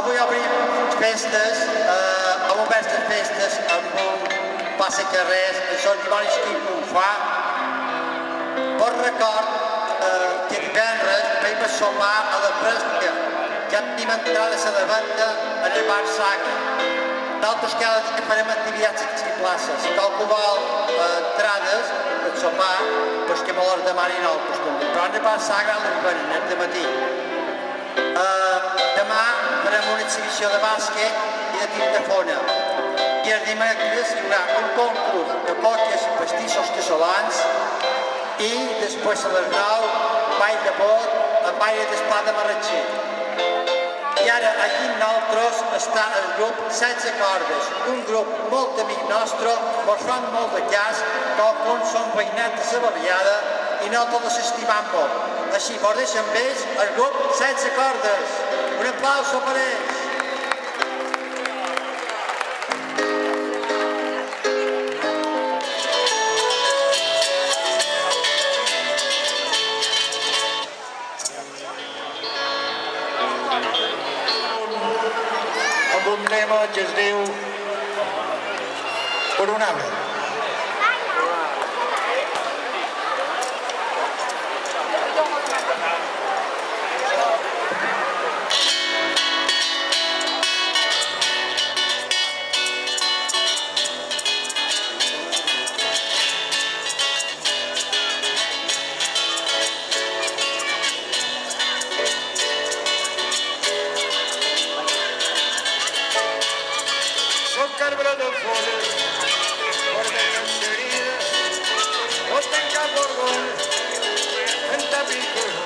Avui obrim festes, hem obert les festes amb un passacarrers, són dimonis que ho fa. Per record, que divendres vam sopar a la fresca, ja tenim entrades a la venda en el bar Sagra. Nosaltres cada dia farem activitats a les places. Qualcú vol entrades per sopar, doncs que me les demanin altres també. Però en el bar Sagra les venen, el dematí. Demà farem una exhibició de bàsquet i de tintafona. I els dimecres hi haurà un concurs de coques i pastissos casolans i després a les 9 ball de pot amb ball d'espada marratxí. I ara aquí amb nosaltres està el grup 16 cordes, un grup molt amic nostre, ens fan molt de cas, que alguns són veïnats de la barriada i nosaltres els estimam molt. Així, vos deixo amb ells el grup 16 cordes. Un aplauso per ells. Amb un tema que es diu Per un ave. Soc arbre de flores, guarda les herides, no tenc cap orgull, en tapiques.